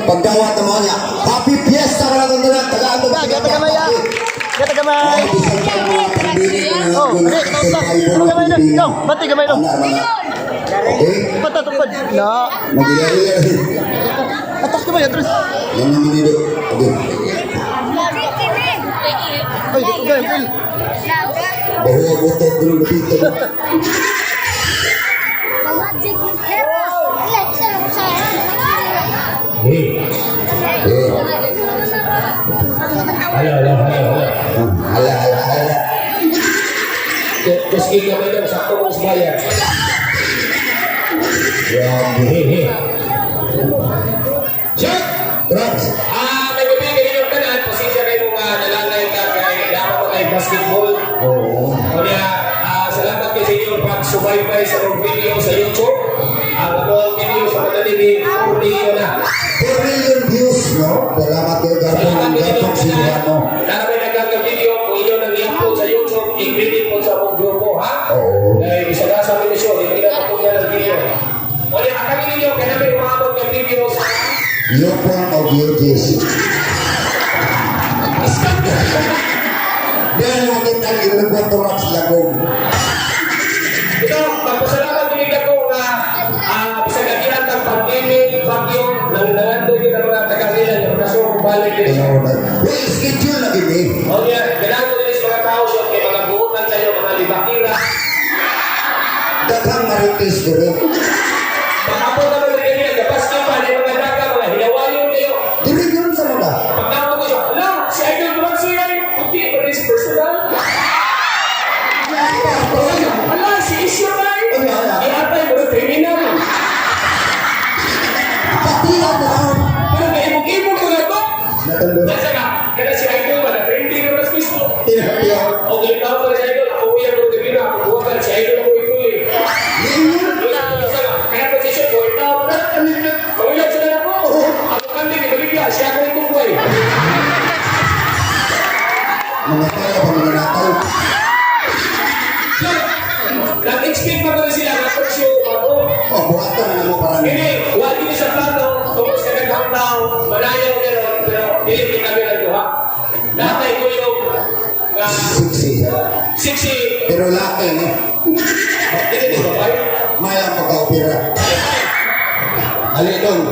pagdawat mo niya. Happy Fiesta ka na itong dalat. Tagaan mo. Gata gamay ya. Gata gamay. Oh, ano gamay na? Ikaw, bati gamay no. Okay? Patatupad. Na. Magigari. Atak gamay atras. Yan ang minilo. Okay. Ay, gamay, Phil. Bahuwa botot dulu dito. Hala. Terus kita bayar satu mas bayar. Ya, Shot! Drugs. May bibigyan ninyo kanan, pasensya kayo mga nalalay ka kay dapat mo kay basketball. Oo. Kaya, salamat kayo sa inyong pag-subaybay sa mga video sa YouTube. Ang mga video sa madalimin, 4 million na. 4 million views, no? Salamat kayo gagawin ng gatong sinuhano. Kaya may nagkaka-video, kung inyo nang i-upload sa YouTube, i-credit po sa mong grupo, ha? Oo. Dahil isa na sa minisyon, hindi na po nga ng video. Kaya, akagin ninyo, kaya namin umabot ng video sa Yopon o Biotis. Dahil natin ang ilubot Turaks lagong. ito, magpasalamat din ako na sa kagilan ng pandemic, bagyo, nang nangando din ang mga taga-ilan yung nasong balik din. Well, schedule na din eh. O yan, kailangan ko din sa mga tao yun, kay mga buutan kayo, mga libakira. Daghang marites ko rin. Pagkapon na mga ganyan, kapag pa, yung mga daga, mga hilawayon kayo. Dili yun sa mga. Pagkapon ko siya, ala, si Idol Turagsoy ay, hindi, pero is personal. Ala, si Isyot ay, iatay mo, criminal. Patihan na ako. Pero may ibog-ibog ko na to. Natandun. Nasa ka, kaya si Idol, trending na mas Facebook. Tinapiyaw. Okay, tao ko si Idol, ako uyan ko din na, ako buwagan si Idol ako ituloy. Kaya po si Isyot, ako tao ko na, kauyan sila na po. Ako kami, ibigya, siya ako ituloy. Mga kaya pa mga nataw. Nag-expect pa ba sila na show ako? Oh, buhatan na mo parang. Hindi, wala din sa plano, tungkol sa nag-countdown, malayaw meron, pero hindi kami nagduha. Natay ko yung Siksi. Pero laki ni. Hindi, di ba ba? May ang pagka-opera. Alidong.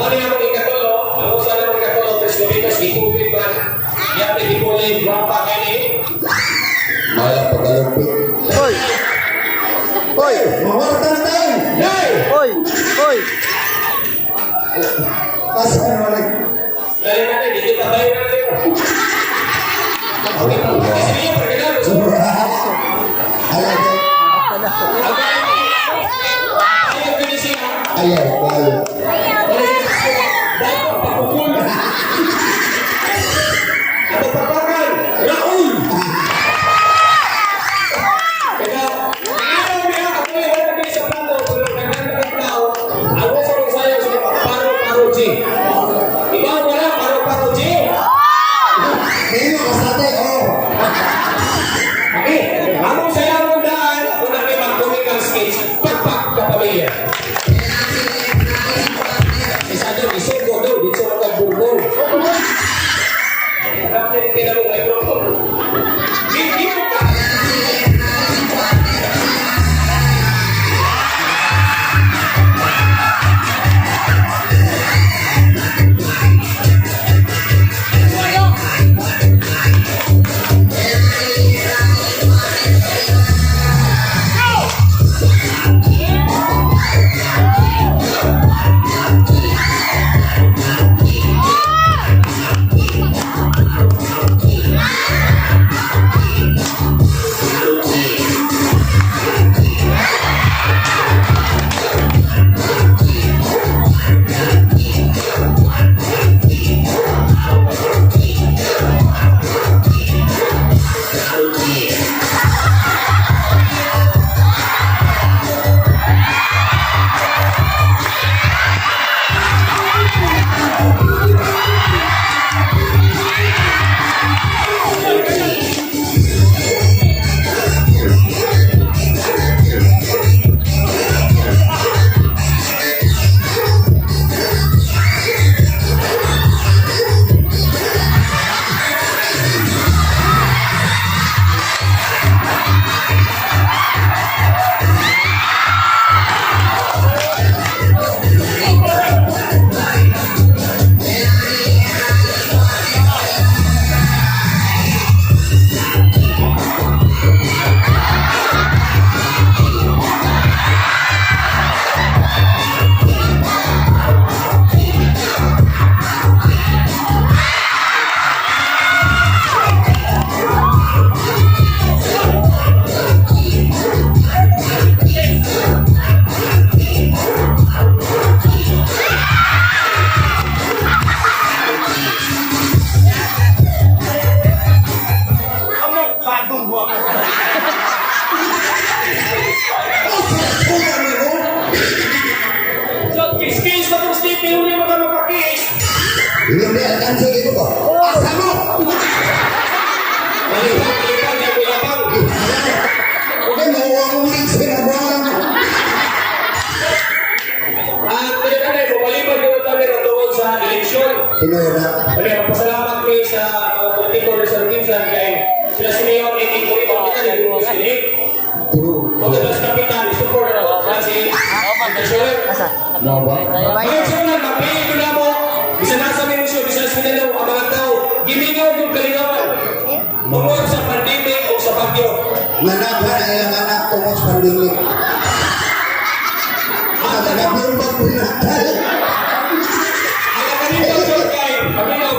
Bali ako ikatulo, ako sana mo ikatulo, tres kumitos, ikubit man. Yan, ikuli, guwapa kayo ni. May ang pagka-lupit. Hoy. Hoy. Mawarta na tayo. Nay! Hoy. Hoy. Asa ka naman like. Dali natin, hindi kita tayo na tayo. Okay, kasi niyo, pagkakalo. Alagay. Ayaw binising. Ayaw, ayaw. Dapat pakukul. At papakan, Raul. Kaya, ayaw niya, ako yung wala kayo sa plano, pero nagkakalit tao, ako sa kong sayo sa paro-paro G. Ikaw wala, paro-paro G. Ngayon, kasate, oh. Okay, among sayo mong daan, kung na may mag-comical sketch, pagpak kapamilya. Isa doon, isugo daw, dito sa mga Hindi, alkansi dito ko. Asa mo? Malipang, niya kulapang. Okay, mauwang ulit sinabuhan. At pinagkanay mo, malipang yung tabi ng tungkol sa eleksyon. Tuloy na. Kaya magpasalamat kami sa mga politiko rin sa Ginsan kaya sila siniyaw ni King Kuri Pagkitan yung mga sinig. Pagkitas Kapitan, support na ako si Asher. Mau ba? Ngayon siya na, magpili ko na mo, bisa nasa minusyo, bisa nasa minalaw, ang mga tao, gimingaw yung kalingawan. Tungkol sa pandemic o sa bagyo. Nanapa na ilang anak tungkol sa pandemik. Nagabang magpinatal. Ang kanito siya kay Paminaw,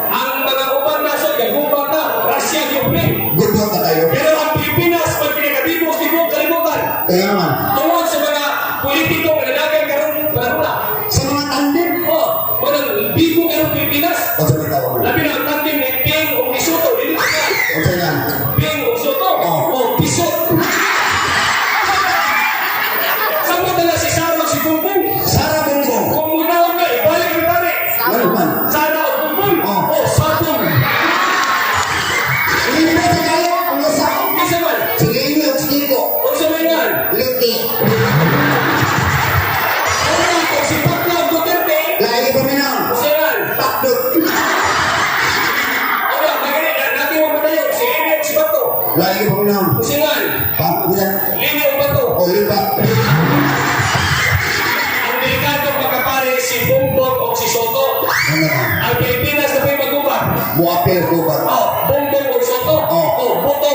ang mga upang nasa gagumpa na, Russia, Ukraine. Gusto ka tayo. Pero ang Pilipinas, pag pinagabibos, di mo kalimutan. Kaya naman. Tungkol sa mga politiko, mananagan karong panahon. Sa mga tandem. Walang bigo karong Pilipinas. O sa mga tawag. Labi na ang tandem ni Ping o Isyot. Dili ka. O sa yan. Ping o Isyot. O Isyot. Sa mga na si Sarah si Bumbong. Sara Bongbong. Kung muna na, ibalik ang tani. Ano man? Sarah o Bumbong. O Sabong. Hindi ba sa kayo? Ang nasa. Isa man. Sige inyo, sige ko. O sa mayan. Luti. O si Pacquiao Duterte. Lagi pa minang. O sa yan. Takdot. Ano, magaling. Natin mo matayo. Si Isyot si Bato. Lagi pa minang. O si Ngan. Pampulan. Lini o Bato. O lipa. Ang delikadong magkapare si Bongbong o si Soto. Ano ka? Ang Pilipinas na po'y magubad. Buapil ko ba? Bongbong o Soto. Boto.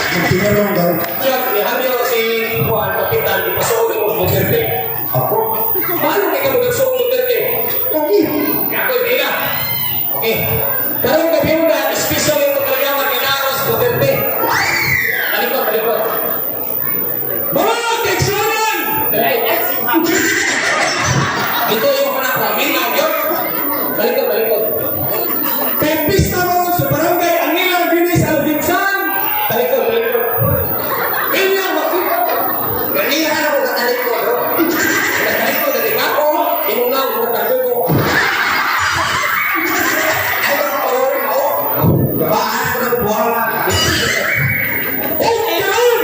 Ang tinanong daw. Diyan, nihamil si Juan Kapitan, ipasuot mo Duterte. Ako? Paano kayo ka magagsuot Duterte? Okay. Ako, hindi na. Okay. Karong gabi mo na, special yung talaga kinaros Duterte. Talikot. Mga keksyonan! Ito yung panakramin na yun. Talikot. Pempis na mo sa barangay Angilan, Binis, ALOGUINSAN. Talikot. Inyong makita. Ganihan ako katalikot. Katalikot, daling ako. Inunaw, matalikot ko. Ay, kapag-orin ako. Gabaan ko ng buwan. Oh, ganun!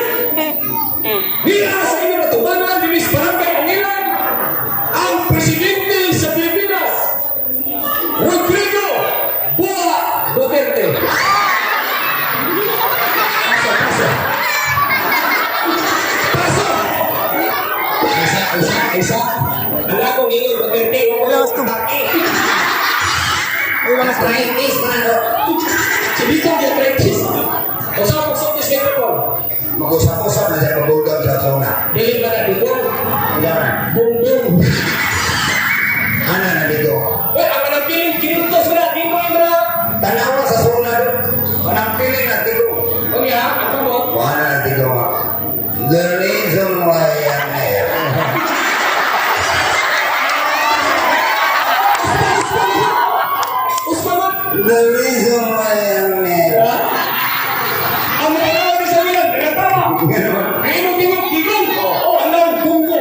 Hira sa inyo na tumanan, Binis Barangay Angilan, ang presidente sa Pilipinas, Rodrigo Boa Duterte. Pasok! Isa. Wala akong ingon, Duterte. Wala akong taki. Arthritis, manalo. Si Vito, arthritis. O saan pagsotis kayo po? Mag-usap-usap na siya pabulgam sa sauna. Dili ba na dito? Yan. Bongbong. Ano na dito? Well, ang managpiling, kinutos mo na, di mo yung mga... Tanaw na sa sauna doon. Walang piling na dito. O nga, ang mo. Wala na dito nga. The reason why I'm here. Usman, The reason why I'm here. ang mga tao ni Sabihan, nagatawa. Tingog. O, ang lang, bunggo.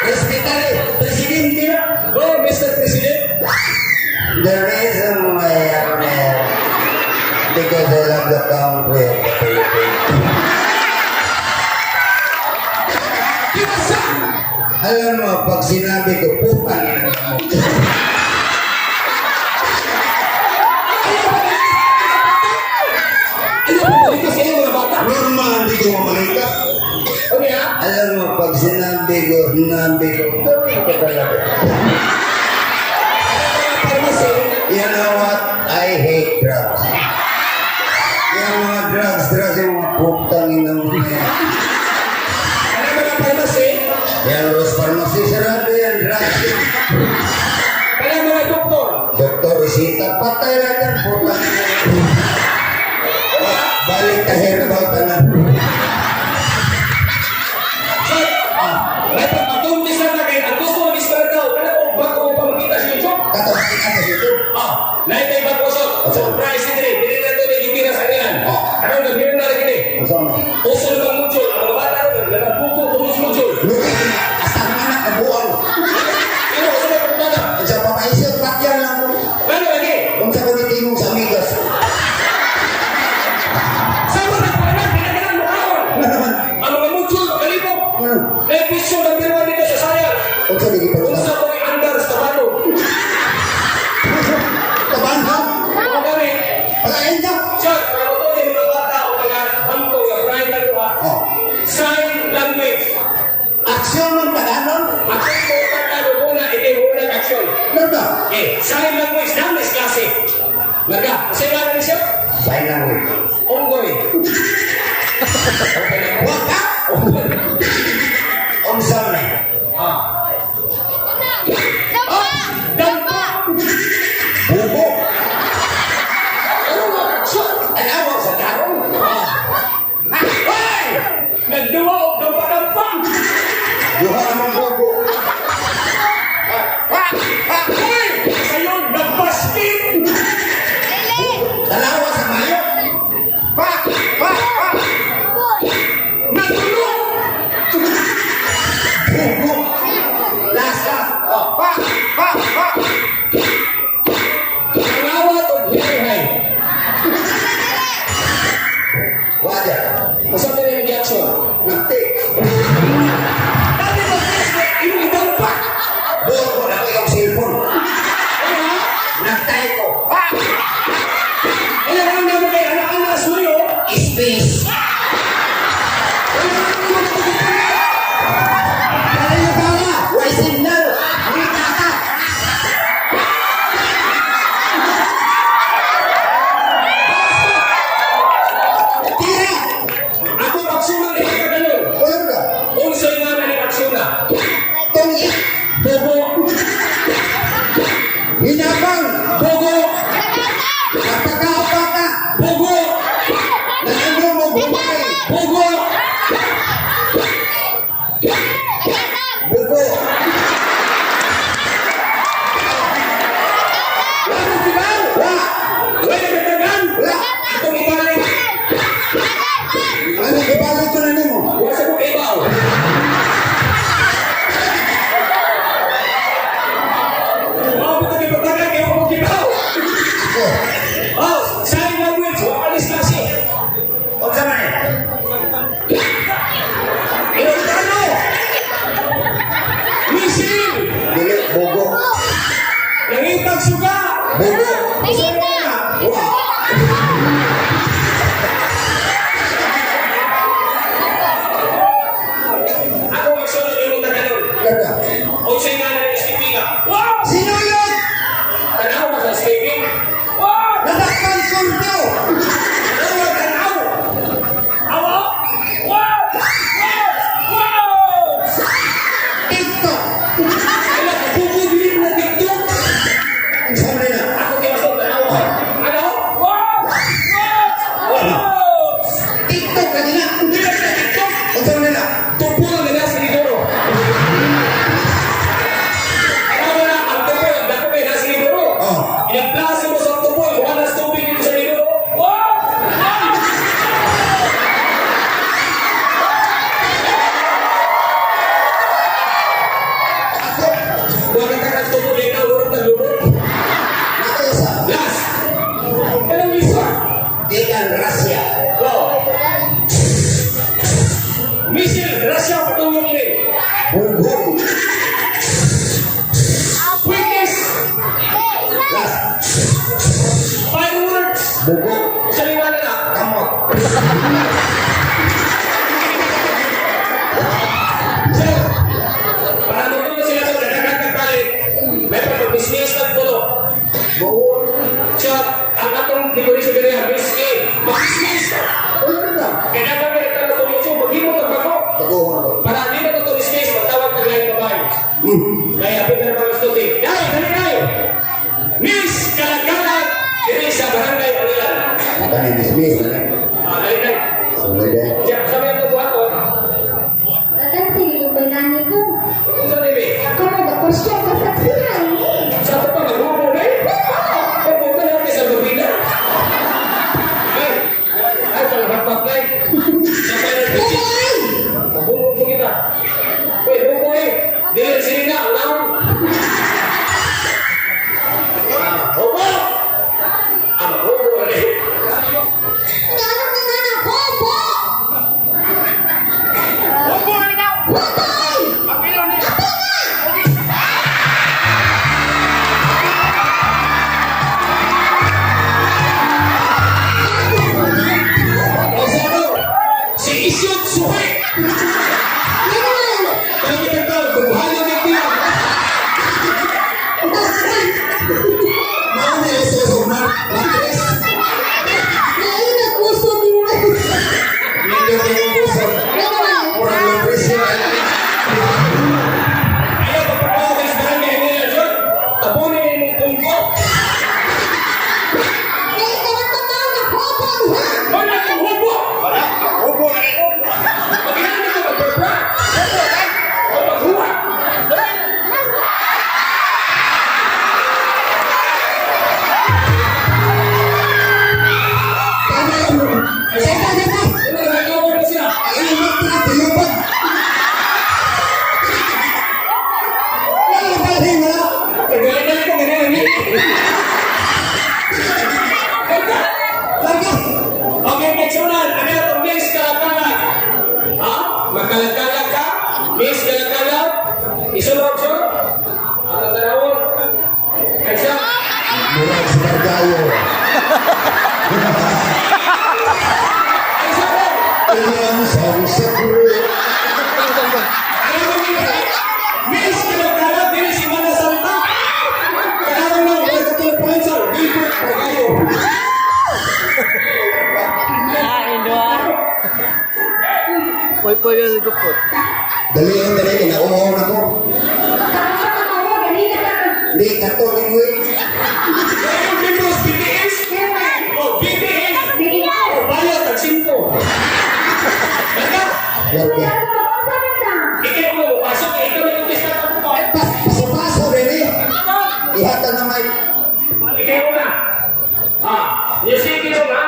Respetare, presidente na. Oh, Mr. President. The reason why I'm here. Because I love the country of the Philippines. Kinasa! Alam mo, pag sinabi ko, putang ina mo. Ano po, balik sa inyo mga bata? Normal, hindi ko mamalikas. O nga, Alam mo, pag sinabi ko, gawin ko talaga. pharmacy. You know what? I hate drugs. Yung mga drugs yung mga putang ina mo yan. Ano mga pharmacy? Yan, Los Pharmacy, sarado yan, drugs. Kaya mga doktor. Doktor, resita, patay na yan, putang ina mo. Balik ka herbal ka na. Sir, may pagpatulis na kayo. Ang gusto mo is para daw. Kaya kung bago mo pa makita sa YouTube. Katapos ka na dito. Naitay bagosot. Surprise hindi. Dili na ito na yung sa kanyan. Ano, nagbirin na rin hindi. Masama. Uso naman muncul. Ang mga bata rin. Nagpupo, tumus muncul. Lukin, hasta ka na, kabuang. Usa ko yung andar sa tabano. Tabano? Ano kami? Palain niya. Siya, kaya ito yung mga bata o mga bangko, yung Brian na luha. Oh. Sign language. Aksyon ng Tagalog? Aksyon ko pagkano muna, ito yung unang aksyon. Laga. Sign language namin sa klase. Laga, kasi nga rin siya? Sign language. Onggoy. Waka? Omsal na. Dampa! Bubo. Ano ba? Siya! Ay, awag sa tarong. Ay! Nagduwa o dampa-dampa! Duha naman bubo. Ay! Sa'yo, nagbaskin! Dalawa sa mayo. Natulog! Bubo. Last na. Oh. Nangawat o buhay. Wada. Masama na yung reaction. Nagti. Dati mo, yung dampa! Buho ko na ko yung cellphone. Ano ha? Nagtay ko. Ilan ang naman kayo, anak-anak suyo? Space. Kaya ba nga? Why signal? Wika ka. Tira. Ako aksyon ang ito ganun. Wala ka. Kung sa'yo nga na aksyon na. Tungi. Bobo! Hinabang. Bobo! Kapag-kapaka. Bobo! Naano mo bumay. Bobo! Bugo. Wala mo sigaw! Wa. Wala na nagdagan! Wala. Itong ibalik! Ano ibalot ko na nimo? Wala sa kong ibaw! Oh, buta may pagdagan kayo kung ibaw! Ako. Oh, sign language! Wakalis kasi! O sa man. Ilocano! Misil! Dili bugo. Nangitag suga! Bugo. Wa. Ako magsunod yung mga ganun. Laga. O sa'yo nga na speaking ka. Wow! Sino yun? Tanaw ka sa speaking? Wow! Nadakpan kurdo. Tanaw! Tanaw! Awa! Wow! Wow! Wow! TikTok. Alam, bubudin na TikTok! Sa man na. Ako kinasong tanaw. Ano? Wow! Wow! Wow! TikTok kanina. Hindi na sa TikTok! O sa man na. Tupo na nila sa Lidoro. Ano na, ang tupo, ang dako may nasa Lidoro. Oh. Inaplase mo sa tupo, wala na tubig dito sa Lidoro. Wow! Ako. Wala ka ng tupo dito, urot na lurot. Nato isa. Last! Anong isa? Ikan Russia. Oh. Misil, Russia, patulong rin. Bugo. Quickness, Last. fireworks. Bugo. Sa liwanag na. Kamot. Sir, para nung sila sa nagkakat ng kalit, may pag-business ng pulo. Bugo. Sir, ang atong decoration nila, biscuit, mag-business. Wala na. Kaya na kami nagtanong kung YouTube, mag-ibot ang bago. Taguhan ko. Para di na ito business, magtawag ng lain babae. Kaya hapit na naman gusto din. Nay, dali nay! Miss Kalagalan, diri sa barangay Angilan. Dismiss na. Dali nay. Sumada. Siya, sabi ang tubuhan ko. Kung saan nimi? Sa ito pa, magbubo na eh. Magbubo na natin sa Babina. Ay, palahapap na eh. Sa final pitching. Magbubo po kita. Uy, bubo eh. Dili sini na, ang naon. Bubo! Ang bubo na eh. Bubo na! Okay, next one. Ano ito? Miss Kalakalag. Ha? Magkalakalag ka? Miss Kalakalag? Isunod siya? Ano tarawon? Exam? Murag sa Bargayo. Exam mo? Ilang sa buhay. Ano mo nito? Miss Kalakalag, dili si Mana Salta. Kailangan lang, wala ka teleponan sa Gilbert Bargayo. Poy yung gupot. Dali, kinauhaw na ko. Hindi, kato, lingwit. Ayun, Windows, BTS? Oh, BTS? Oh, bayo, tag-5. Daga? Lagi. Ikaw mo, pasok, ikaw yung umpisa na mo. Paso-paso rin eh. Ihata na may... Ikaw na. Ah, yung sige mo na.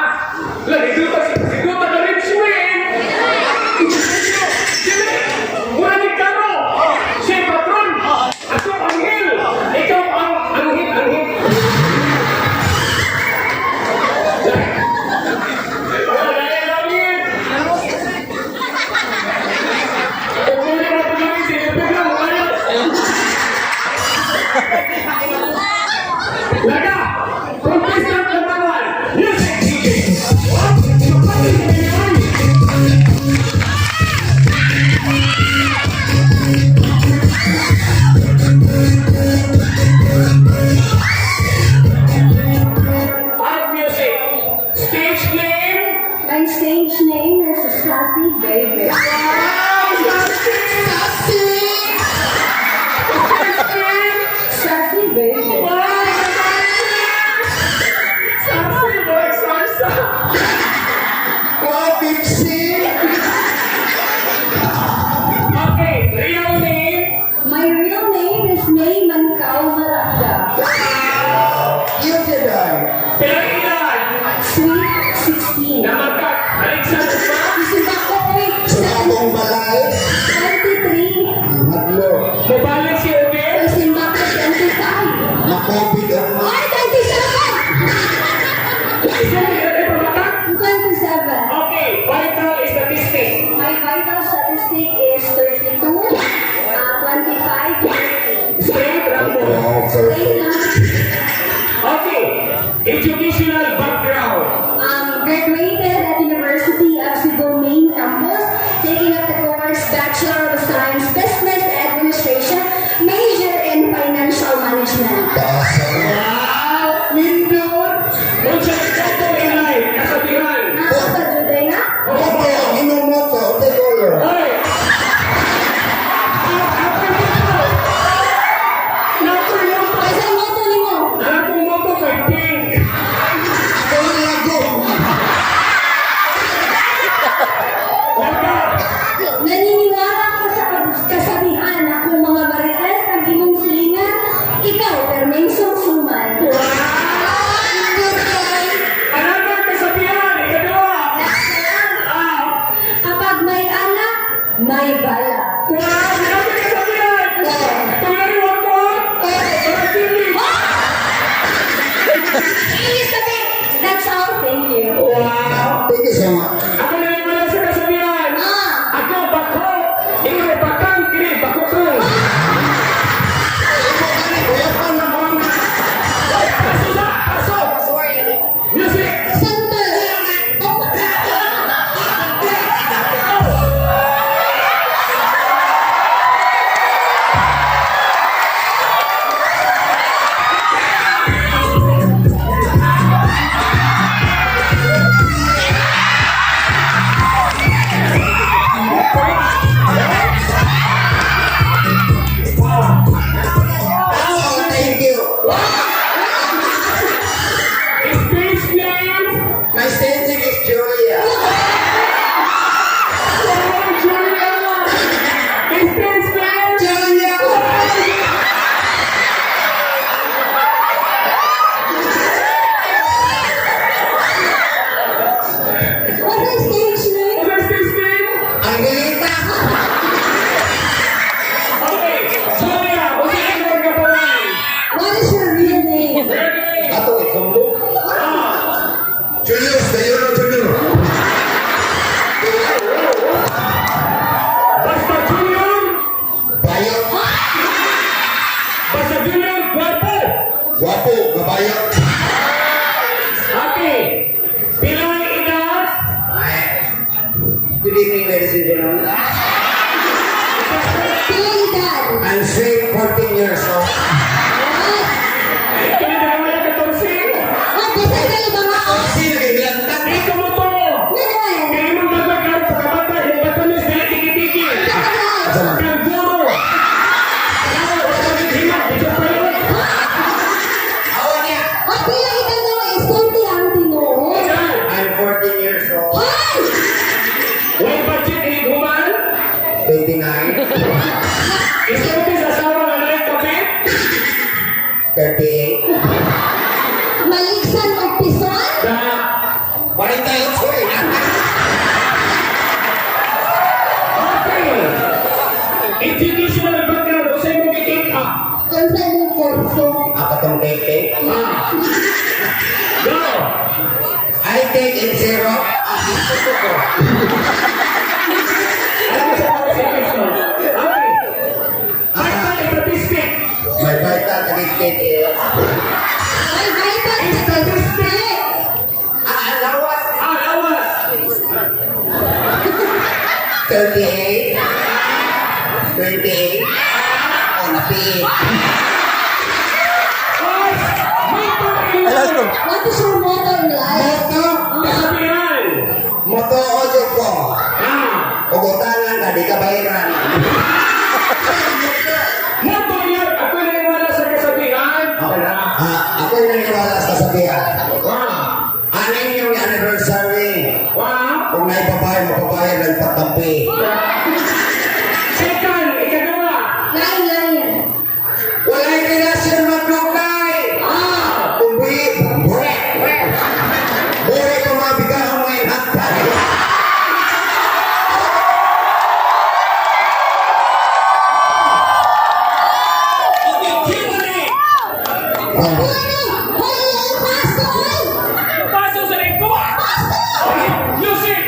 Lagi duta ka rin suwin. Sili, mura ni Karo. Siya patron. Ako anghel. Ikaw ang anghel. Laga, protestan kembali. Music DJ. Art music. Stage name. My stage name is Sassy Baby. Sassy Baby. Okay, real name. My real name is May Mancao Maragda. Yun ka dahil. Pinag-ilan. Sweet 16. Namagat. Alexander ba? Isimba ko ay Sa akong balay. 23. Madlo. Mabalik si Odel. Isimba ko 25. Makopid ang mga... Ay, 27! Ikaw ay pamagat? 27. Okay, vital statistic. My vital statistic is 32, 25, 30. Straight Rambo. Oh, perfect. Wait lang. Okay, educational background. Graduated at University of Cebu Main Campus, taking up the course Bachelor of Science Business Administration, major in Financial Management. Taasan. Wow, Mindot. Kung sa ikaw inay, kasabihan. Nakapagduday na? Opo, inom mo ko. Ote color. Hoy! Kasi mo ito ni mo. Nakapong mo ko kay Pink. Ako ang lago. Laga. Naniniwala ko sa kasabihan na kung mga marites ang imong silingan, ikaw, permensong suman. Guwapo, kabayo. Okay. Pilang edad? Ay. Good evening, ladies and gentlemen. Pilang edad? I'm straight 14 years old. Ay, kinadalawa yung 14. Ah, basta kayo ba nga? Sino kayo lantan? Ito mo to. Nanay! Kaya mong magbagal sa kabata, yung batanis, dili tiki-tiki. Asan? Kaguro. Ayaw, wala himak, ito pa yun. Awan niya. Ang pilang edad na nga, iskulti ang tinuod. Yan. I'm 14 years old. Ay! Way budget, iniguman. 29. Isyot sa asawa nga na yung kape. 38. Maligsan o pison? Na, 48 eh. okay. Institutional background, o sa'yo mo kikin up. Kung saan yung kurso? Ako tong take. Go. I take in zero. Alam mo sa pag-seconds ko. Okay. Vital statistic. My vital tagigit is Ay, vital statistic! alawas. Alawas. 38. 28. Oh, napiit. Alas ko. What is your motto in life? Moto. Kasabihan. Moto ojo ko. Ah. Ugutangan ka, di ka bayaran. Moto yan. Ako naniniwala sa kasabihan. Ako yung naniniwala sa kasabihan. Wow. Anin yung anniversary. Wow. Kung may babae, mapabayad ng patampi. Second, ikagawa. Lain-lain. Wala'y relasyon maglukay. Kung buhay ko mabigang mo yung hantay. Okay, Q&A. Ano? Hoy, ang pastor! Pasok sa lingkod. Okay, music.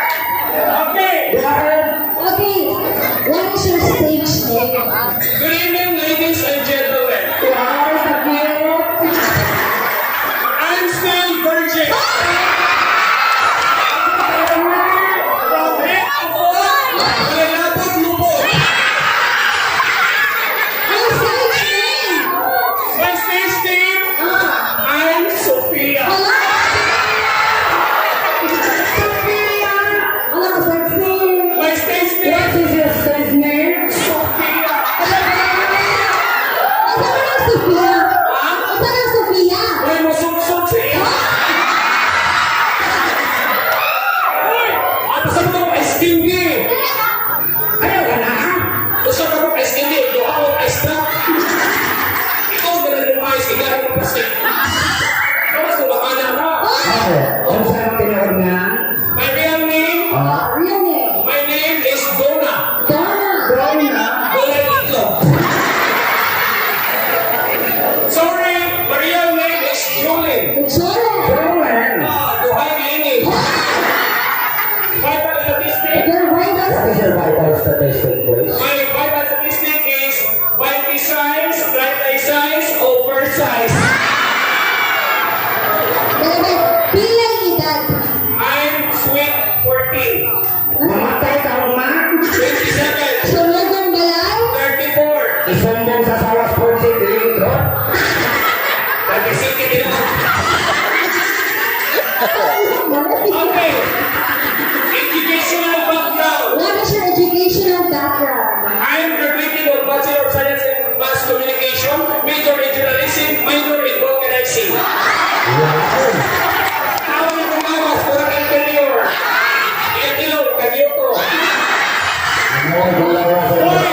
Okay. Okay, what is your stage name? Good evening, ladies and gentlemen. I'm still virgin. From head to foot, malalapot lubot. Ang stage name? My stage name, I'm Sophia. Wala! Sophia! Wala ka stage name. My stage name, is your stage name? Sophia. Asa ka ng Sophia? Ha? Asa ng Sophia? May musumsum siya. Uy! At sa mga pa-skindi. Ayaw ka na, ha? Gusto ka mo pa-skindi. Ito ako pa-stop. Ikaw na rin yung mais. Ikaw ang plastic. Tapos kung baka na ka. Ano saan ang tinawag niya? My real name? Real name? My name is Donna. Donna. Donna Itlog. Sorry, my real name is Julie. Julie. Duhay ini. Vital statistic. Your vital What is your vital statistic, please? My vital statistic is body size, right eye size, oversize. Pilang edad? I'm sweet 14. Mamatay ka ma? 27. Sunod ng balay? 34. Isumbong sa sawas po si Dilintro. 27 din ako. Okay. Educational background. What is your educational background? I'm graduated of Bachelor of Science in Mass Communication, major in journalism, minor in organizing. Ako ni Kumawas, kurang interior. Iyan ilaw, kanyoto. Ano ang gulawa sa Hoy,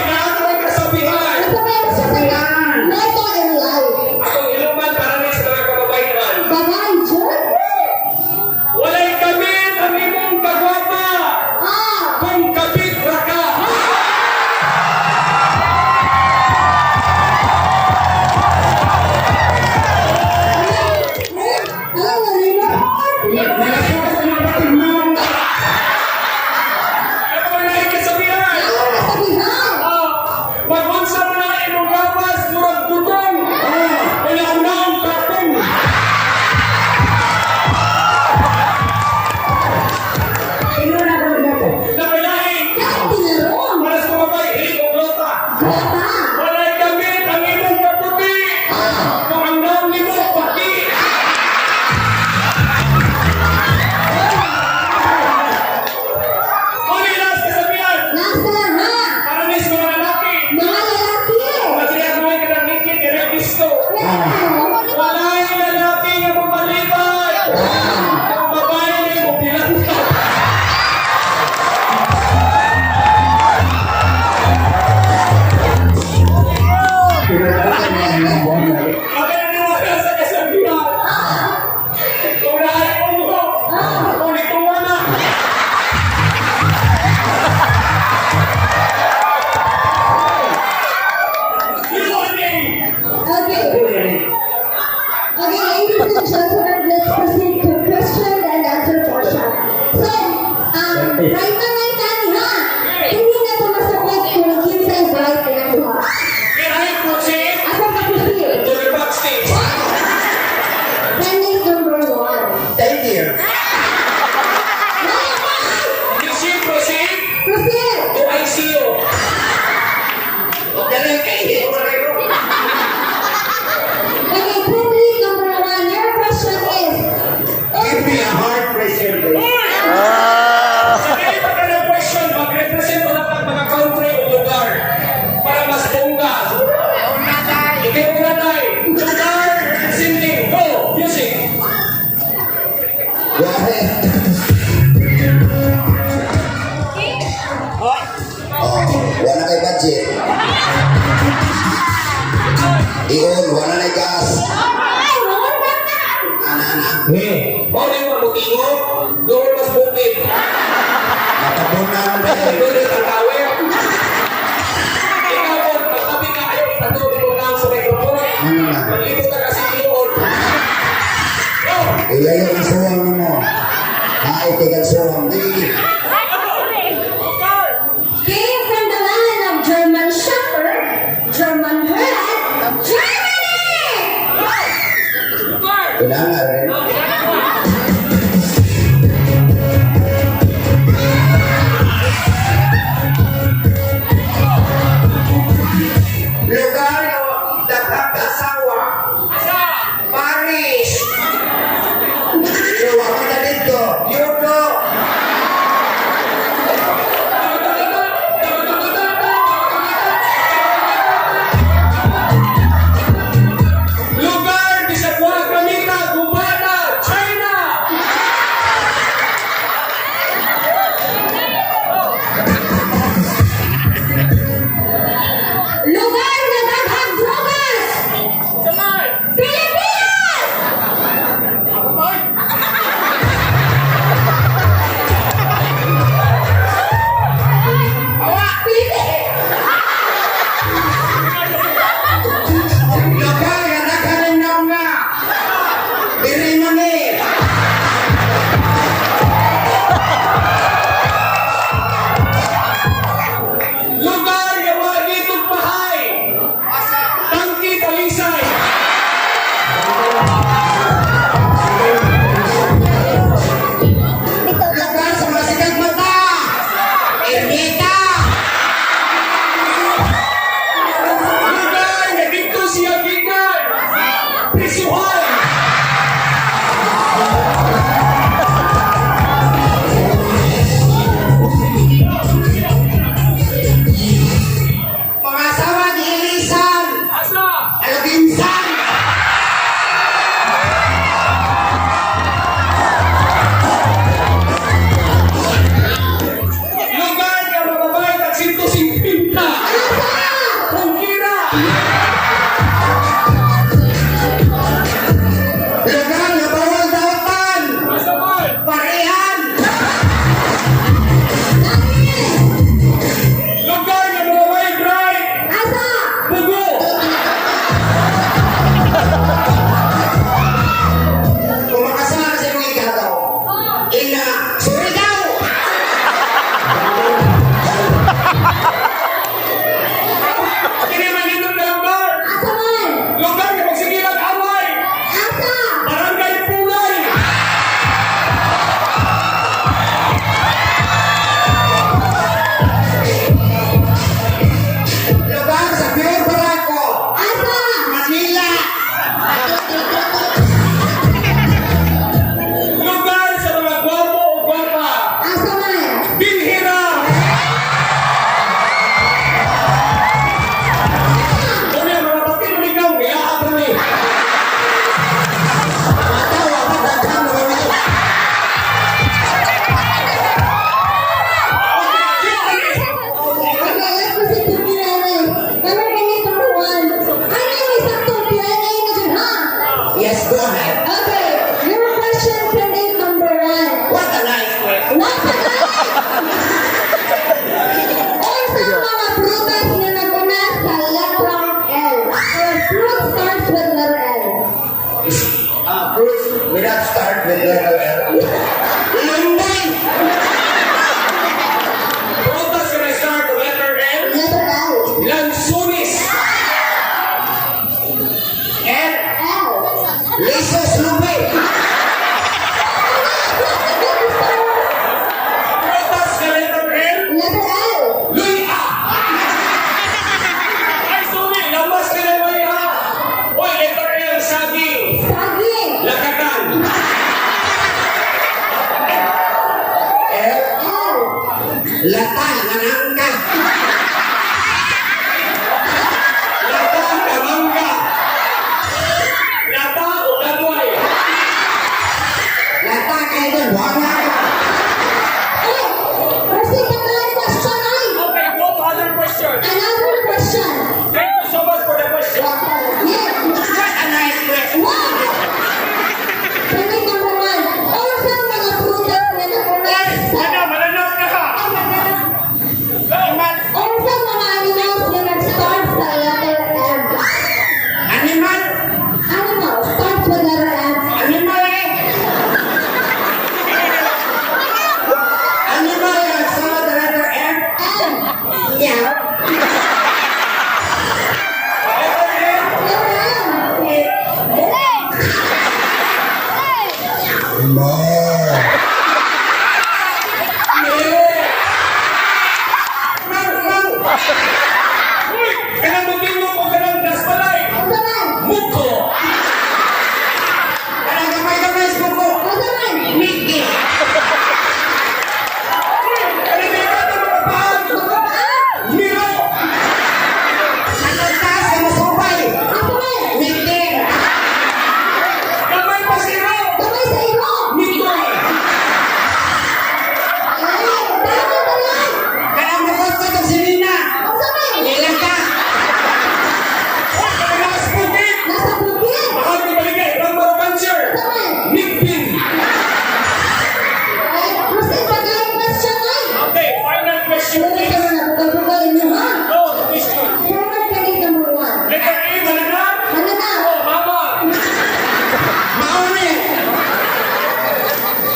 Wala kay budget. Iyon, wala na gas. Ana. Mau na yung mabutingo, doon mas bukid. Matabunan ba? Doon yung tatawin. Ikaw po, pagtabi ka kayo, ipatuloy mo lang sa microphone. Ano na? Malito ka kasi tinuod. Ilayo ang suwang mo. Haiti kang suwang. Dili. Came from the land of German Shepherd, German Red, Germany! Kailangan rin. Yeah. Ma. Uy! Kanang magbingok o kanang dasbalay! Muko! Kanang gamay-gamay sa buko. Miki! Uy! Kanang may kata mga paan! Miro! Kanang taas na masupay. Winter. Gamay pa siro! Mikoy! Kanang bukod ko itong sinina. Ilan ka? Uy! Kanang nakaspukin! Mahal ko baligay! Number puncher! Nikpin! Okay, final question please. No, question. Letter A, malala? Oh, mama! Mauni.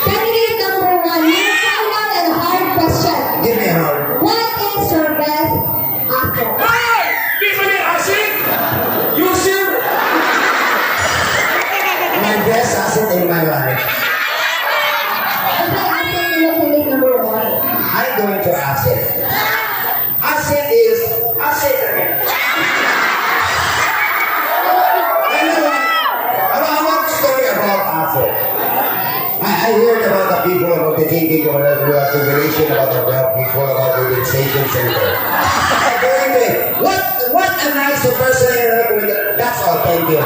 Candidate number 1, your final and hard question. Give me a hard. What is your best asset? Ay! Di ba ni Asin? Yusir! My best asset in my life. Ano ba asset nila candidate number 1? I'm going to asset. Asset is asset again. I want a story about asset. I heard about the people about the thinking or the revelation about the wealth before about the station center. What a nice person I recommend. That's all. Thank you.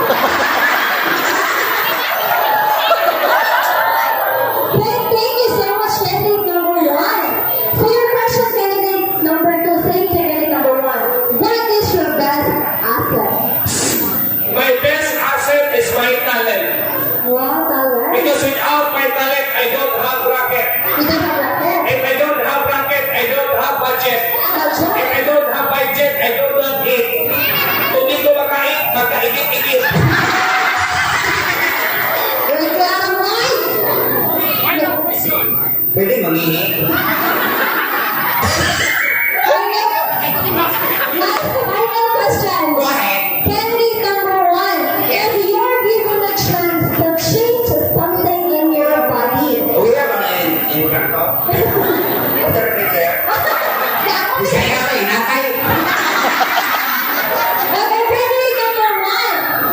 Thank you so much, candidate number 1. For your question, candidate number 2, thank you, candidate number 1. What is your best asset? My best asset is my talent. Wow, talent. Because without my talent, I don't have racket. You don't have racket. If I don't have racket, I don't have budget. If I don't have budget, I don't have eat. Kung di ko makain, magkaigit-igit. Reklamo mo. Final question. Pwede mangingi. Final question. Go ahead. Candidate number 1. If you're given a chance to change something in your body, We have an in Kanto. Water filter. Bisaya ka, inatay. okay, candidate number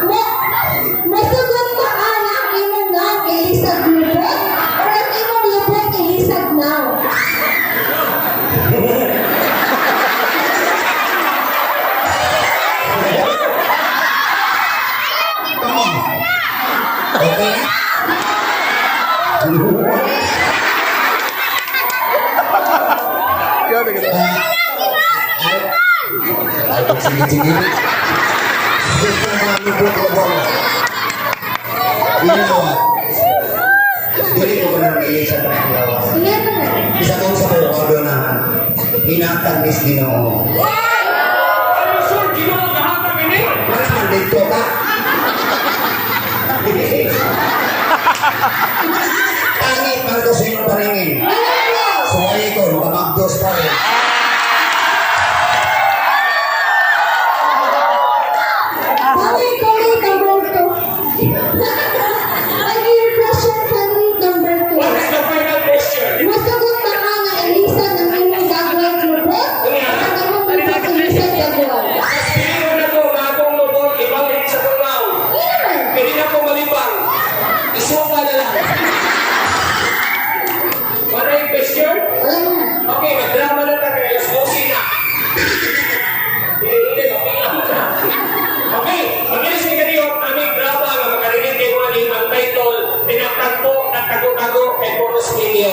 1. Masugot ka anak imong nang ilisag lubot or ang imong lubot ilisag now? Come on. Okay? Ay, sige. Gusto mo mga lubot ko ba? Ginawa. Dili ko ba nang iisa pa ang lawas? Sige na. Isa kong sa pagkado na inatagis Ginoo. Ano sure, ginoo nahatag ini? Wala man dito ka. Pangit para ko sa inyong paningin. Sorry ko, makamagdos pa rin. Candidate number 2. I hear question, candidate number 2. What is the final question? Masagot na ka na ilisag ng imong gagawin lubot o ang imong lubot ilisag gagawin? Pili na ko na akong lubot, ibalik sa tungaw. Pili na ko malibang. Isuka na lang. Ano yung question? Okay, magdrama na tayo. Exposing na. Hindi, mapilang na. Okay, mag-ilis ni kanyo, aming drama na makarinig kayo ang title, pinagtagpo, nagtago-tago, kay Boros Milyo.